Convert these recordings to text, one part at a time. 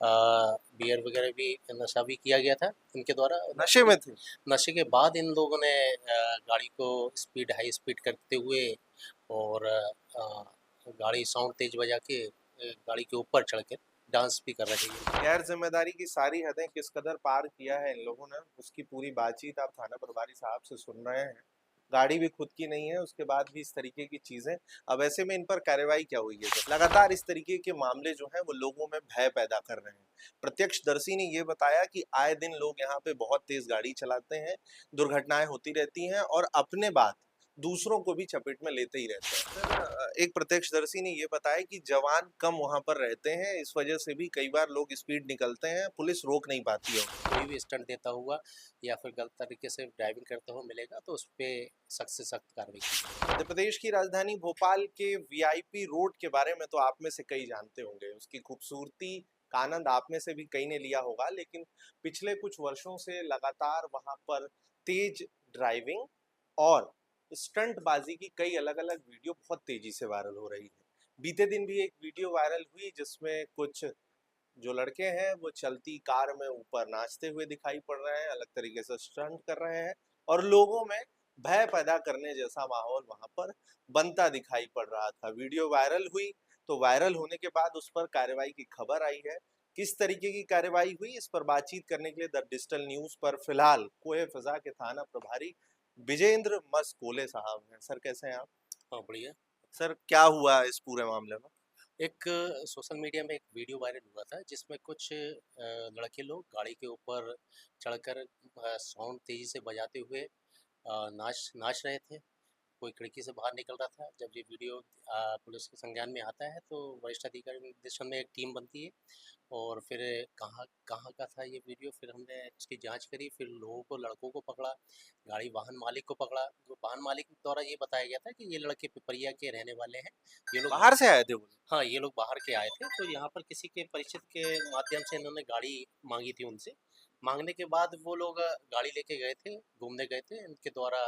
Beer वगैरह भी नशा भी किया गया था इनके द्वारा। नशे में थे? नशे के बाद इन लोगों ने गाड़ी को हाई स्पीड करते हुए और गाड़ी साउंड तेज बजा के गाड़ी के ऊपर चढ़ के डांस भी कर रहे थे ये। गैर जिम्मेदारी की सारी हदें किस कदर पार किया है इन लोगों ने, उसकी पूरी बातचीत आप थाना प्रभारी साहब से सुन रहे हैं। गाड़ी भी खुद की नहीं है, उसके बाद भी इस तरीके की चीजें। अब ऐसे में इन पर कार्रवाई क्या हुई है सर? लगातार इस तरीके के मामले जो हैं वो लोगों में भय पैदा कर रहे हैं। प्रत्यक्षदर्शी ने ये बताया कि आए दिन लोग यहाँ पे बहुत तेज गाड़ी चलाते हैं, दुर्घटनाएं होती रहती हैं और अपने बाद दूसरों को भी चपेट में लेते ही रहते हैं। सर, एक प्रत्यक्षदर्शी ने ये बताया कि जवान कम वहां पर रहते हैं, इस वजह से भी कई बार लोग स्पीड निकलते हैं, पुलिस रोक नहीं पाती है। कोई भी स्टंट देता हुआ या फिर गलत तरीके से ड्राइविंग करते हुए मिलेगा तो उस पर सख्त से सख्त कार्रवाई की जाएगी। मध्य प्रदेश की राजधानी भोपाल के वीआईपी रोड के बारे में तो आप में से कई जानते होंगे, उसकी खूबसूरती का आनंद आप में से भी कई ने लिया होगा, लेकिन पिछले कुछ वर्षों से लगातार वहां पर तेज ड्राइविंग और स्टंटबाजी की कई अलग अलग वीडियो बहुत तेजी से वायरल हो रही है। बीते दिन भी एक वीडियो वायरल हुई जिसमें कुछ जो लड़के हैं वो चलती कार में ऊपर नाचते हुए दिखाई पड़ रहे हैं, अलग तरीके से स्टंट कर रहे हैं और लोगों में भय पैदा करने जैसा माहौल वहां पर बनता दिखाई पड़ रहा था। वीडियो वायरल हुई तो वायरल होने के बाद उस पर कार्रवाई की खबर आई है। किस तरीके की कार्रवाई हुई, इस पर बातचीत करने के लिए द डिजिटल न्यूज पर फिलहाल कोहे फिजा के थाना प्रभारी विजेंद्र मस्कोले साहब हैं। सर, कैसे हैं आप? हाँ, बढ़िया। सर, क्या हुआ इस पूरे मामले में? एक सोशल मीडिया में एक वीडियो वायरल हुआ था जिसमें कुछ लड़के लोग गाड़ी के ऊपर चढ़कर साउंड तेजी से बजाते हुए नाच नाच रहे थे। कोई खिड़की से बाहर निकल रहा था। जब ये वीडियो पुलिस के संज्ञान में आता है तो वरिष्ठ अधिकारी के निर्देशन में एक टीम बनती है और फिर कहाँ कहाँ का था ये वीडियो, फिर हमने उसकी जांच करी, फिर लोगों को लड़कों को पकड़ा, गाड़ी वाहन मालिक को पकड़ा। जो वाहन मालिक द्वारा ये बताया गया था कि ये लड़के पिपरिया के रहने वाले हैं। ये लोग बाहर से आए थे वो? हाँ, ये लोग बाहर के आए थे, तो यहाँ पर किसी के परिचित के माध्यम से इन्होंने गाड़ी माँगी थी उनसे। माँगने के बाद वो लोग गाड़ी लेके गए थे, घूमने गए थे। इनके द्वारा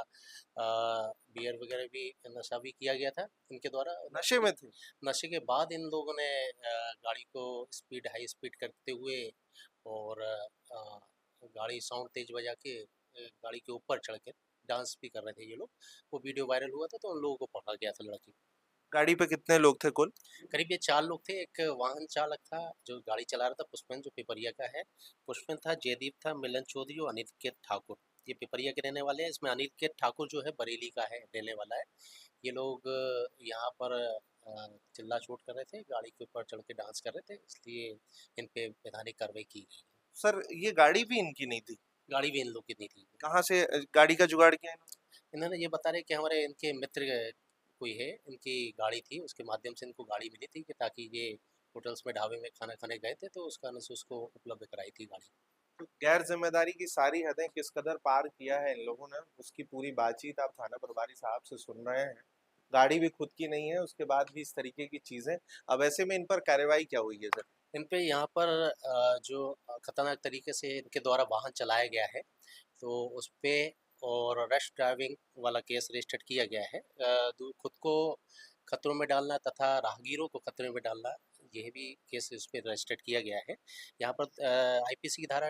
बियर वगैरह भी नशा भी किया गया था इनके द्वारा। नशे में थे? नशे के बाद इन लोगों ने गाड़ी को हाई स्पीड करते हुए और गाड़ी साउंड तेज बजा के गाड़ी के ऊपर चढ़ के डांस भी कर रहे थे ये लोग। वो वीडियो वायरल हुआ था तो उन लोगों को पकड़ा गया था लड़के। गाड़ी पे कितने लोग थे कुल? करीब ये 4 लोग थे। एक वाहन चालक था जो गाड़ी चला रहा था, पुष्पन, जो पिपरिया का है। पुष्पन था, जयदीप था, मिलन चौधरी और अनिकेत ठाकुर। ये पिपरिया के रहने वाले हैं। इसमें अनिकेत ठाकुर जो है बरेली का है, रहने वाला है। ये लोग यहाँ पर चिल्ला चोट कर रहे थे, गाड़ी के ऊपर चढ़ के डांस कर रहे थे, इसलिए इन पे वैधानिक कार्रवाई की गई है। सर, ये गाड़ी भी इनकी नहीं थी? गाड़ी भी इन लोग की नहीं थी। कहाँ से गाड़ी का जुगाड़ किया इन्होंने? इन्होंने ये बता रहे कि हमारे इनके मित्र कोई है, इनकी गाड़ी थी, उसके माध्यम से इनको गाड़ी मिली थी कि ताकि ये होटल्स में ढाबे में खाना खाने गए थे तो उस कारण से उसको उपलब्ध कराई थी गाड़ी। तो गैर जिम्मेदारी की सारी हदें किस कदर पार किया है इन लोगों ने, उसकी पूरी बातचीत आप थाना प्रभारी साहब से सुन रहे हैं। गाड़ी भी खुद की नहीं है, उसके बाद भी इस तरीके की चीजें। अब ऐसे में इन पर कार्रवाई क्या हुई है सर? इन पे यहाँ पर जो खतरनाक तरीके से इनके द्वारा वाहन चलाया गया है तो उस पे और रश ड्राइविंग वाला केस रजिस्टर्ड किया गया है। खुद को खतरों में डालना तथा राहगीरों को खतरे में डालना, यह भी केस इस पे रजिस्टर्ड किया गया है। यहाँ पर आईपीसी की धारा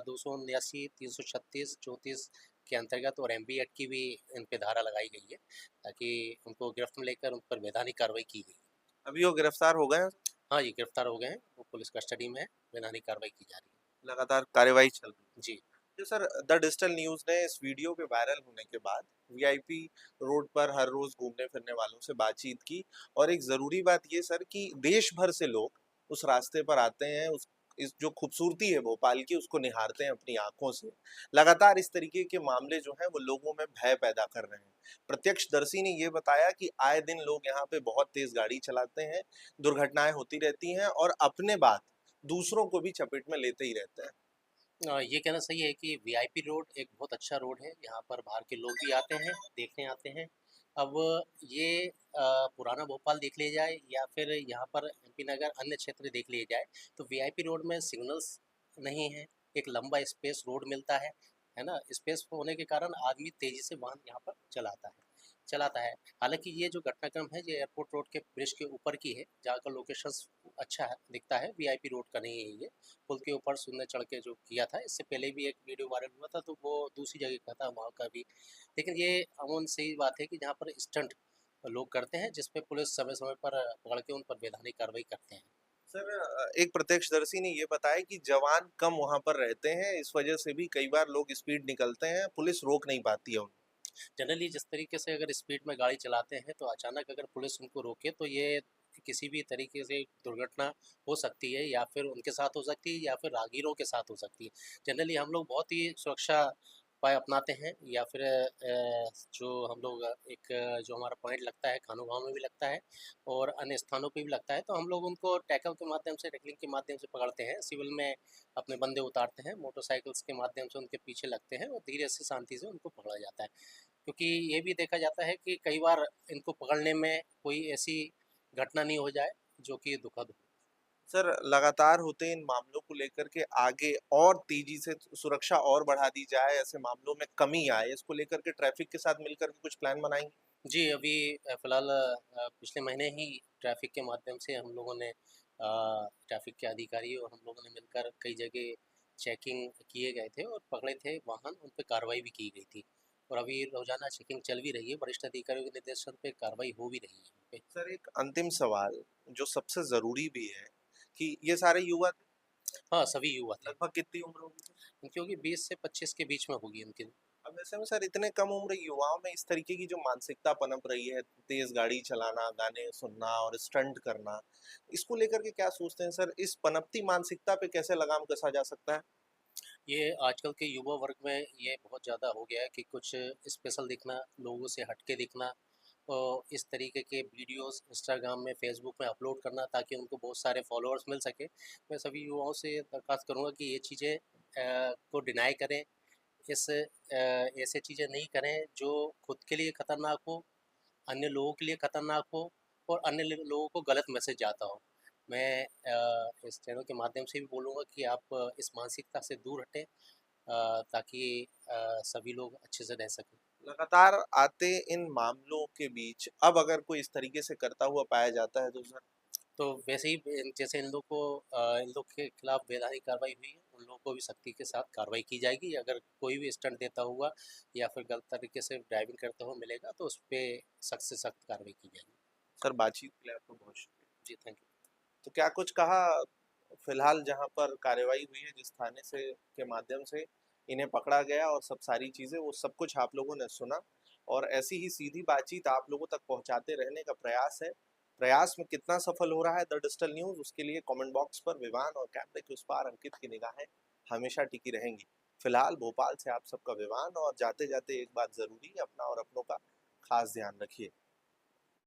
279, 336, 34 के अंतर्गत और एमवी एक्ट की भी इन पे धारा लगाई गई है ताकि उनको गिरफ्त में लेकर उन पर वैधानिक कार्रवाई की गई। अभी वो गिरफ्तार हो गए हैं? हाँ, ये गिरफ्तार हो गए हैं, वो पुलिस कस्टडी में है, वैधानिक कार्रवाई की जा रही लगातार कार्रवाई चल रही है। जी। है। सर, द डिजिटल न्यूज ने इस वीडियो के वायरल होने के बाद वीआईपी रोड पर हर रोज घूमने फिरने वालों से बातचीत की, और एक जरूरी बात ये सर कि देश भर से लोग उस रास्ते पर आते हैं, उस इस जो खूबसूरती है भोपाल की उसको निहारते हैं अपनी आंखों से। लगातार इस तरीके के मामले जो हैं वो लोगों में भय पैदा कर रहे हैं। प्रत्यक्षदर्शी ने ये बताया कि आए दिन लोग यहाँ पे बहुत तेज गाड़ी चलाते हैं, दुर्घटनाएं होती रहती हैं और अपने बाद दूसरों को भी चपेट में लेते ही रहते हैं। ये कहना सही है कि वीआईपी रोड एक बहुत अच्छा रोड है, यहाँ पर बाहर के लोग भी आते हैं, देखने आते हैं। अब ये पुराना भोपाल देख लिया जाए या फिर यहाँ पर एमपी नगर अन्य क्षेत्र देख लिए जाए तो वीआईपी रोड में सिग्नल्स नहीं है, एक लंबा स्पेस रोड मिलता है ना? स्पेस होने के कारण आदमी तेज़ी से वाहन यहाँ पर चलाता है। चलाता है। हालाँकि ये जो घटनाक्रम है ये एयरपोर्ट रोड के ब्रिज के ऊपर की है, जहाँ का लोकेशंस अच्छा है दिखता है, वीआईपी रोड का नहीं है ये। पुल के ऊपर सुनने चढ़ के जो किया था, इससे पहले भी एक वीडियो वायरल हुआ था, तो वो दूसरी जगह का था, वहाँ का भी। लेकिन ये अमूमन सही बात है कि जहाँ पर स्टंट लोग करते हैं, जिस पे पुलिस समय-समय पर पकड़ के उन पर वैधानिक कार्रवाई करते हैं। सर एक प्रत्यक्षदर्शी ने ये बताया कि जवान कम वहाँ पर रहते हैं, इस वजह से भी कई बार लोग स्पीड निकलते हैं, पुलिस रोक नहीं पाती है उन्हें। जनरली जिस तरीके से अगर स्पीड में गाड़ी चलाते हैं तो अचानक अगर पुलिस उनको रोके तो ये किसी भी तरीके से दुर्घटना हो सकती है, या फिर उनके साथ हो सकती है या फिर राहगीरों के साथ हो सकती है। जनरली हम लोग बहुत ही सुरक्षा उपाय अपनाते हैं, या फिर जो हम लोग जो हमारा पॉइंट लगता है खानू गाँव में भी लगता है और अन्य स्थानों पे भी लगता है, तो हम लोग उनको टैकल के माध्यम से, टैकलिंग के माध्यम से पकड़ते हैं। सिविल में अपने बंदे उतारते हैं, मोटरसाइकिल्स के माध्यम से उनके पीछे लगते हैं और धीरे से शांति से उनको पकड़ा जाता है। क्योंकि ये भी देखा जाता है कि कई बार इनको पकड़ने में कोई ऐसी घटना नहीं हो जाए जो कि दुखद हो। सर लगातार होते इन मामलों को लेकर के आगे और तेजी से सुरक्षा और बढ़ा दी जाए, ऐसे मामलों में कमी आए, इसको लेकर के ट्रैफिक के साथ मिलकर के कुछ प्लान बनाएंगे? जी, अभी फ़िलहाल पिछले महीने ही ट्रैफ़िक के माध्यम से हम लोगों ने ट्रैफ़िक के अधिकारी और हम लोगों ने मिलकर कई जगह चेकिंग किए गए थे और पकड़े थे वाहन, उन पे कार्रवाई भी की गई थी। और अभी रोज़ाना चेकिंग चल भी रही है, वरिष्ठ अधिकारियों के निर्देशन पे कार्रवाई हो भी रही है उन पे। सर एक अंतिम सवाल जो सबसे जरूरी भी है कि ये सारे युवा थे, हाँ, सभी युवा थे, लगभग कितनी उम्र होगी सर? क्योंकि 20 से 25 के बीच में होगी उनकी। अब ऐसे में सर इतने कम उम्र युवाओं में इस तरीके की जो मानसिकता पनप रही है, तेज गाड़ी चलाना, गाने सुनना और स्टंट करना, इसको लेकर के क्या सोचते हैं सर? इस पनपती मानसिकता पे कैसे लगाम कसा जा सकता है? ये आजकल के युवा वर्ग में ये बहुत ज़्यादा हो गया है कि कुछ स्पेशल दिखना, लोगों से हट के दिखना और इस तरीके के वीडियोस इंस्टाग्राम में, फेसबुक में अपलोड करना ताकि उनको बहुत सारे फॉलोअर्स मिल सके। मैं सभी युवाओं से ये दरख्वास्त करूँगा कि ये चीज़ें को डिनाई करें, ऐसे चीज़ें नहीं करें जो खुद के लिए खतरनाक हो, अन्य लोगों के लिए खतरनाक हो और अन्य लोगों को गलत मैसेज जाता हो। मैं इस चैनल के माध्यम से भी बोलूँगा कि आप इस मानसिकता से दूर हटें, ताकि सभी लोग अच्छे से रह सकें। लगातार आते इन मामलों के बीच अब अगर कोई इस तरीके से करता हुआ पाया जाता है तो सर तो वैसे ही जैसे इन लोग को इन लोग के खिलाफ वैधानिक कार्रवाई हुई है, उन लोगों को भी सख्ती के साथ कार्रवाई की जाएगी। अगर कोई भी स्टंट देता हुआ या फिर गलत तरीके से ड्राइविंग करते हुए मिलेगा तो उस पे सख्त से सख्त कार्रवाई की जाएगी। सर बातचीत के लिए आपका बहुत शुक्रिया। जी, थैंक यू। तो क्या कुछ कहा फिलहाल जहाँ पर कार्रवाई हुई है जिस थाने से के माध्यम से इन्हें पकड़ा गया और सब सारी चीज़ें वो सब कुछ आप लोगों ने सुना और ऐसी ही सीधी बातचीत आप लोगों तक पहुँचाते रहने का प्रयास है। प्रयास में कितना सफल हो रहा है द डिजिटल न्यूज़ उसके लिए कमेंट बॉक्स पर विवान और कैमरे के उस पार अंकित की निगाहें हमेशा टिकी रहेंगी। फिलहाल भोपाल से आप सबका विवान और जाते-जाते एक बात ज़रूरी है अपना और अपनों का खास ध्यान रखिए।